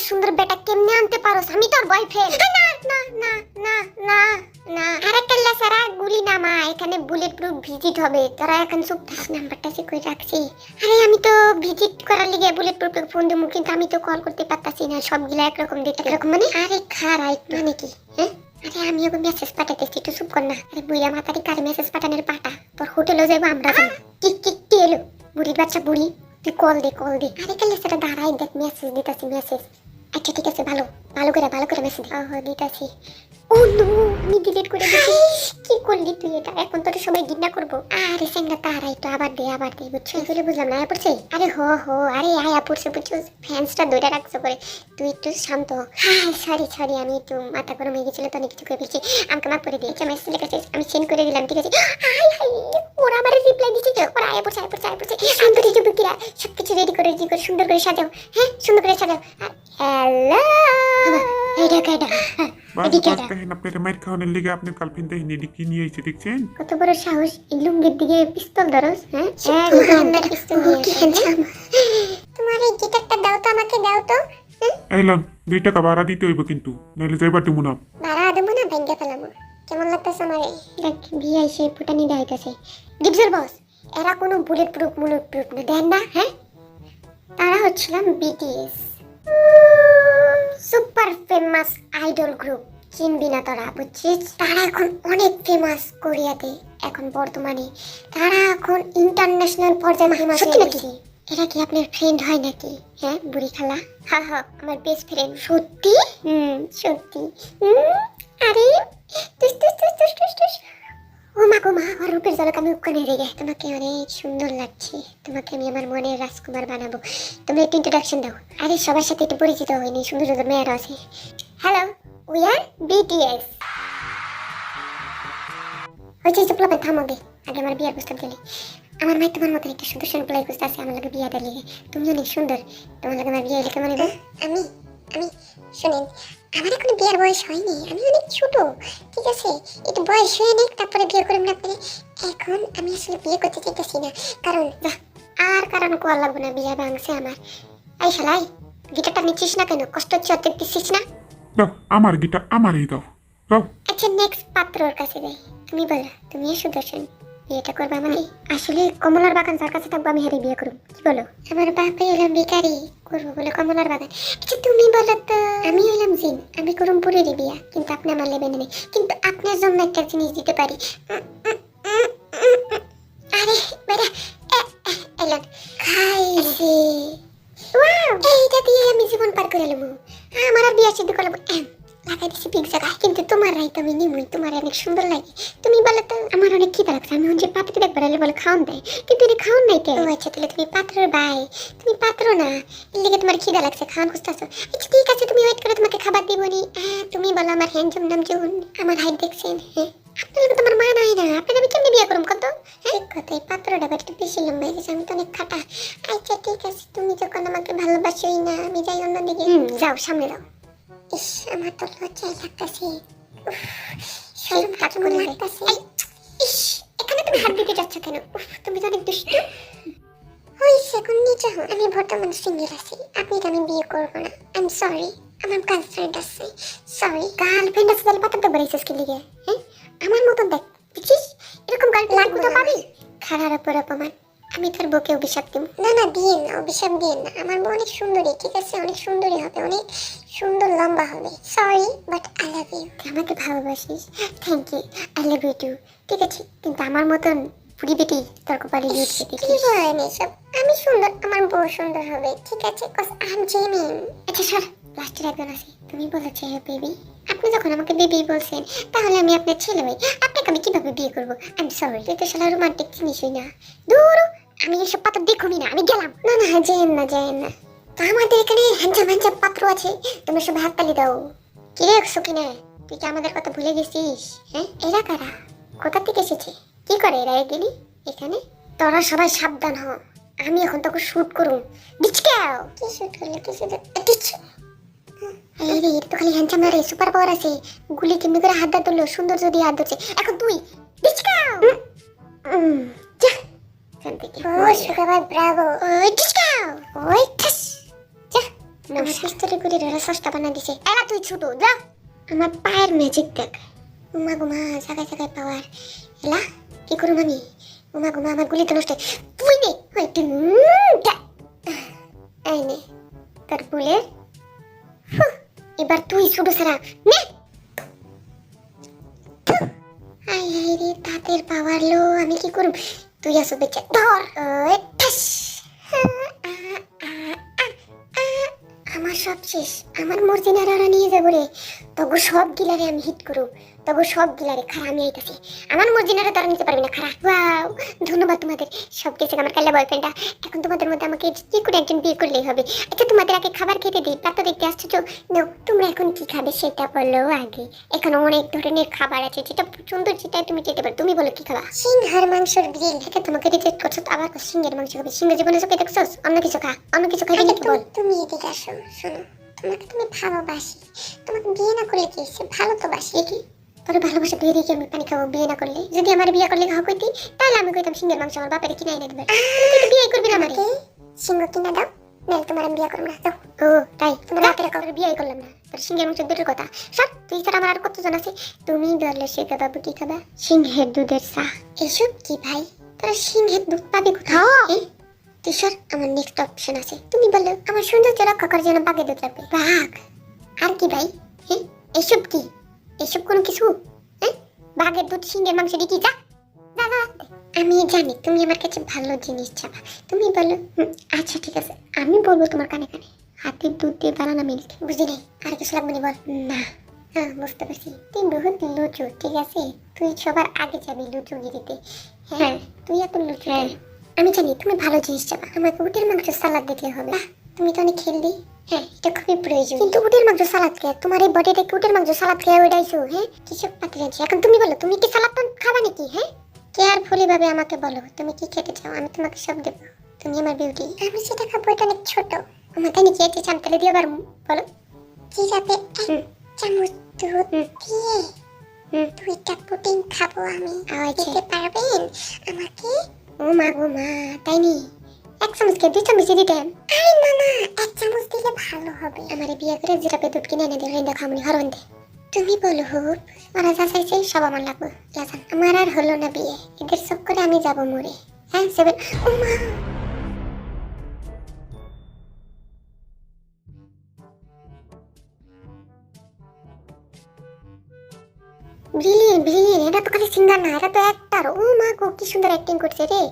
সুন্দর বেটা কেমনে আনতে পারোস? আমি তোর বয়ফ্রেন্ড। না না না না না না, আরে কাল্লা সারা গুলি নামা, এখানে বুলেট প্রুফ ভিজিট হবে, তোরা এখন চুপ থাক। নাম্বারটা সে কই রাখছি? আরে আমি তো ভিজিট করার লিগে বুলেট প্রুফ ফোন দেবো, কিন্তু আমি তো কল করতে পারতাছি না, সবগুলা একরকম দেখতে একরকম। মানে আরে খারাই মানে কি? হ্যাঁ, আরে আমি ওকে মেসেজ পাঠাতেছি, একটু চুপ কর না। আরে বুইয়া মাতারি কার মেসেজ পাঠানোর পাটা, তোর হোটেলে যাবো আমরা। কি কি কি এলো? বুড়ির বাচ্চা বুড়ি, তুই কল দে কল দে। আরে কাল্লা সারা দাঁড়াই দেখ, মেসেজ দিতাছি মেসেজ। আচ্ছা ঠিক আছে, ভালো ভালো করে মেসেজ দিতাছি। ও নো, আমি ডিলিট করে দিয়েছি। কি করলি তুই এটা? এখন তো সবাই ঘৃণা করবো। আরে সেঙ্গা তারাই তো আবার দে বুঝছো? এগুলো বুঝলাম না, আয়া পড়ছে। আরে হো আরে আয়া পড়ছে বুঝছো, ফ্যান্সটা ধরে রাখছো করে। তুই একটু শান্ত। হ্যাঁ সরি আমি একটু মাথা গরম হয়ে গেছিল তো, অনেক কিছু করে ফেলছি। আমাকে মাফ করে দিয়ে মেসেজ লিখেছে, আমি সেন্ড করে দিলাম, ঠিক আছে? ওরা আমার রিপ্লাই দিচ্ছে, ওরা আয়া পড়ছে। সুন্দর কিছু বুকিরা সবকিছু রেডি করে সুন্দর করে সাজাও। হ্যাঁ সুন্দর করে সাজাও। হ্যালো, এটা কেডা? আপনার মাইর খাওয়ানোর লিগে আপনার গার্লফ্রেন্ড দেখেন এটি কি নিয়ে এসে দেখছেন? কত বড় সাহস, লুঙ্গির দিকে পিস্তল ধরস? হ্যাঁ পিস্তল নিয়ে। তোমার এই গিটারটা দাও তো, আমাকে দাও তো। এলাম 2 টাকা ভাড়া দিতে হইব, কিন্তু নাহলে যাইবার দেবো না। ভাড়া দেবো না, ভেঙ্গে ফেলাবো। কেমন লাগতেছে আমার? দেখ বিয়ে এসে ফুটানি দেখাইতেছে। ডিপজল বস, এরা কোনো বুলেট প্রুফ না, দেন না। হ্যাঁ, তারা হচ্ছিলাম BTS, super famous idol group. চিনবি না তোরা, বুঝছিস? তারা এখন অনেক ফেমাস কোরিয়াতে, এখন বর্তমানে তারা এখন ইন্টারন্যাশনাল পর্যায়ে ফেমাস হয়ে গেছে। এরা কি আপনার ফ্রেন্ড হয় নাকি? হ্যাঁ বুড়ি খালা? হ্যাঁ আমার বেস্ট ফ্রেন্ড। সত্যি? সত্যি। আরে তুস ও মা গো মা, আর রূপের ঝলক আমি উক্কানে রেগে। তোমাকে অনেক সুন্দর লাগছে, তোমাকে আমি আমার মনের রাজকুমার বানাবো। তুমি একটু ইন্ট্রোডাকশন দাও। আরে সবার সাথে একটু পরিচিত হয়নি, সুন্দর সুন্দর মেয়েরা আছে। Hello, we are BTS. হয়েছে চুপলাপে থামাবে, আগে আমার বিয়ার প্রস্তাব দিলে। আমার ভাই তোমার মতো একটা সুন্দর সুন্দর প্লাই করতে আছে আমার লাগে বিয়াটা লিগে। তুমি অনেক সুন্দর, তোমার লাগে আমার বিয়ে লিখে মানে আমি শুনেন, আমার এখন বিয়ের বয়স হয়নি, আমি অনেক ছোট, ঠিক আছে? একটু বয়স হয়ে নিক, তারপরে বিয়ে করবেন না আপনি। এখন আমি আসলে বিয়ে করতে চাইতেছি না, কারণ কারণ কোয়া লাগবে না, বিয়ে ভাঙছে আমার। এই শালাই, গিটারটা নিচ্ছিস না কেন? কষ্ট হচ্ছে, অর্ধেক দিচ্ছিস না? দাও আমার গিটার, আমারই দাও দাও। আচ্ছা নেক্সট পাত্রর কাছে যাই। তুমি বলো, তুমিও সুদর্শন, বিয়েটা করবে আমাকে? আসলে কমলার বাগান যার কাছে থাকবো আমি হারিয়ে বিয়ে করবো, কি বলো? আমার বাপে হলাম ভিখারি, করবো বলে কমলার বাগান। আচ্ছা তুমি বলো তো, আমি হলাম জিন, আমি করুম পুরীরই বিয়া, কিন্তু আপনি আমার লেবেন নেই। কিন্তু আপনার জন্য একটা জিনিস দিতে পারি। আরে বেটা এলান খাইছি, এইটা দিয়ে আমি জীবন পার করে নেবো। আমার আর বিয়া সিদ্ধ করবো লাগাই দিচ্ছি পিক জায়গা। কিন্তু তোমার রাইত আমি নিমুই, তোমার অনেক সুন্দর লাগে। তুমি বলো তো, আমার অনেক খিদা লাগছে, আমি হচ্ছে পাত্রে একবার এলে বলে খাওয়ান দেয়, কিন্তু এটা খাওয়ান নাই কে? আচ্ছা তাহলে তুমি পাত্রর ভাই, তুমি পাত্র না, এর লিগে তোমার খিদা লাগছে, খাওয়ান খুঁজতেছো। আচ্ছা ঠিক আছে, তুমি ওয়েট করে তোমাকে খাবার দিব নি। তুমি বলো আমার হ্যান্ডজম নাম জুন, আমার হাইট দেখছেন? হ্যাঁ আপনার তোমার মা নাই না, আপনাকে আমি কেমনি বিয়ে করুম কত? ঠিক কথাই, পাত্রটা একটু বেশি লম্বা হয়ে গেছে, আমি তো অনেক খাটা। আচ্ছা ঠিক আছে, তুমি যখন আমাকে ভালোবাসোই না, আমি যাই অন্যদিকে। যাও সামনে যাও। ইস আমার তো লজ্জাই লাগতেছে, শরম কেমন লাগতেছে। ইস এখানে তুমি হাত দিতে যাচ্ছ কেন? তুমি তো অনেক দুষ্টু। হইছে, এখন নিচে হন, আমি বর্তমান সিঙ্গেল আছি, আপনি তো আমি বিয়ে করবো না। আই এম সরি, আমার গার্লফ্রেন্ড আছে। সরি, গার্লফ্রেন্ড আছে তাহলে পাতা তো বেড়াইছিস কি লিগে? হ্যাঁ আমার মতন দেখ, বুঝছিস? এরকম গার্লফ্রেন্ড লাগবে তো পাবি। খারার উপর অপমান, আমি তোর বউকে অভিশাপ দিব। না না দিয়েন না, অভিশাপ দিয়েন না, আমার বউ অনেক সুন্দরী, ঠিক আছে? অনেক সুন্দরী হবে, অনেক সুন্দর লম্বা হবে। Sorry but I love you. আমাকে ভালোবাসিস? Thank you, I love you too. ঠিক আছে, কিন্তু আমার মতন পুরি বেটি তোর কপালে লিখছে, কি বলেন এসব? আমি সুন্দর, আমার বউ সুন্দর হবে, ঠিক আছে? Cause I am genuine. আচ্ছা স্যার, লাস্টের একজন আছে, তুমি বলেছো বেবি। আপনি যখন আমাকে বেবি বলছেন, তাহলে আমি আপনার ছেলে হই, আপনাকে আমি কিভাবে বিয়ে করবো? আই এম সরি, তুই তো শালা রোমান্টিক জিনিসই না। দূর, আমি এসব পাত্র দেখুনি না, আমি গেলাম। না না যেন না তো আমাদের এখানে হ্যান্ডসাম পাত্র আছে, তোমরা সব হাততালি দাও। কি রে সকিনা, তুই কি আমাদের কথা ভুলে গেছিস? হ্যাঁ এরা কারা, কোথা থেকে এসেছে, কি করে এরা এগুলি এখানে? তোরা সবাই সাবধান হ, আমি এখন তোকে শুট করুম। ডিচকাও কি শুট করলে, কি শুট ডিচ। এই রে, তো খালি হ্যান্ডসাম না রে, সুপার পাওয়ার আছে। গুলি কেমনি করে হাত ধরলো, সুন্দর যদি হাত ধরছে। এখন তুই ডিচকাও যা শান্তি কি। ও সুগার ব্রাভো, ওই ডিচকাও, ওই ঠাস যা আমার পিস্তলে করে রেলা সস্তা বানা দিছে। এলা তুই ছোট যা, আমার পায়ের ম্যাজিক দেখ। উমা গুমা জায়গায় জায়গায় পাওয়ার। এলা কি করুম আমি? উমা গুমা আমার গুলি তো নষ্ট। তুই নে ওই তুই এই নে তোর বুলেট। এবার তুই শুধু সারা নে। আই আই রে তাদের পাওয়ার লো, আমি কি করব? তুই আসো বেচে ধর। ওই ঠাস। আমার সব শেষ, আমার মর্জিনার ওরা নিয়ে যাবো রে। তবু সব গিলারে আমি হিট করব, তবু সব গিলারে খারা আমি আইতাছি। আমার মর্জিনারে তারা নিতে পারবে না খারা। ওয়াও, ধন্যবাদ তোমাদের সব কিছু। আমার কাল্লা বয়ফ্রেন্ডটা এখন তোমাদের মধ্যে আমাকে যে করে একজন বিয়ে করলেই হবে। আচ্ছা তোমাদের আগে খাবার খেতে দিই, তা তো দেখতে আসছো। নাও তোমরা এখন কি খাবে সেটা বলো আগে। এখন অনেক ধরনের খাবার আছে, যেটা সুন্দর সেটা তুমি খেতে পারো। তুমি বলো কি খাবা? সিংহের মাংসের গ্রিল। থেকে তোমাকে রিজেক্ট করছো, আবার সিংহের মাংস খাবে? সিংহ জীবনে চোখে দেখছো? অন্য কিছু খা, অন্য কিছু খাই নাকি বল। তুমি এদিকে আসো, শোনো তোমাকে তুমি ভালোবাসি। তোমাকে বিয়ে না করলে কি হচ্ছে? ভালো তো বাসি কি? তোর ভালোবাসা বিয়ে দিয়ে আমি পানি খাবো? বিয়ে না করলে, যদি আমার বিয়ে করলে খাওয়া কইতি, তাহলে আমি কইতাম সিংহের মাংস আমার বাপের কিনে এনে দেবে। তুই তো বিয়ে করবি না আমাকে? সিংহ কিনা দাও, নাহলে তোমার আমি বিয়ে করব না। যাও। ও তাই? তোমার বাপের কাউকে বিয়ে করলাম না, তোর সিংহের মাংস দুটোর কথা। সব তুই ছাড়া আমার আর কতজন আছে? তুমি বললে শেখা বাবু কি খাবা? সিংহের দুধের চা। এসব কি ভাই? তোরা সিংহের দুধ পাবি কোথায়? কিশোর, আমার নেক্সট অপশন আছে। তুমি বলো। আমার সৌন্দর্য রক্ষা করার জন্য বাঘের দুধ লাগবে। বাঘ? আর কি ভাই? হ্যাঁ এসব কি? এসব কোন কিছু? হ্যাঁ বাঘের দুধ সিংহের মাংস দিয়ে কি? যা যা যা। আমি জানি তুমি আমার কাছে ভালো জিনিস চাবা। তুমি বলো। আচ্ছা ঠিক আছে, আমি বলবো তোমার কানে কানে হাতির দুধ দিয়ে বানানো মিল্ক। বুঝলি নাই? আর কিছু লাগবে না? বল না। হ্যাঁ বুঝতে পারছি, তুই বহুত লুচু। ঠিক আছে, তুই সবার আগে যাবি লুচুগিরিতে। হ্যাঁ তুই এত লুচু। আমি জানি তুমি ভালো জিনিস চাবা। আমাকে উটের মাংস সালাদ দিতে হবে। তুমি তো অনেক খেললি। হ্যাঁ এটা খুবই প্রয়োজন, কিন্তু উটের মাংস সালাদ খেয়ে তোমার এই বডিতে উটের মাংস সালাদ খেয়ে ওইটাইছো। হ্যাঁ কিসব পাতি জানছি। এখন তুমি বলো, তুমি কি সালাদ খাবা নাকি? হ্যাঁ কেয়ারফুলি ভাবে আমাকে বলো তুমি কি খেতে চাও, আমি তোমাকে সব দেবো। তুমি আমার বিউটি। আমি সেটা খাবো, এটা অনেক ছোট। আমার তাই নাকি? এটা চামতালে দিয়ে আবার বলো। জিরাতে এক চামচ দুধ দিয়ে 2টা পুডিং খাবো আমি। দিতে পারবেন আমাকে? ও মা গো মা, তাই নি? 1 চামচ কে 2 চামচ দিতেন? আরে না না, 1 চামচ দিলে ভালো হবে। আমারে বিয়ে করে জিরাপে দুধ কিনে এনে দিয়ে রেন্দা খামনি হরন দে। তুমি বলো হোপ, ওরা যা চাইছে সব আমার লাগবে। লাজান আমার আর হলো না বিয়ে, এদের সব করে আমি যাবো মরে। হ্যাঁ 7। ও মা, ব্রিলিয়েন্ট ব্রিলিয়েন্ট। এটা তো খালি সিঙ্গার না, এটা তো অ্যাক্টর। ও মা গো কি সুন্দর অ্যাক্টিং করছে রে।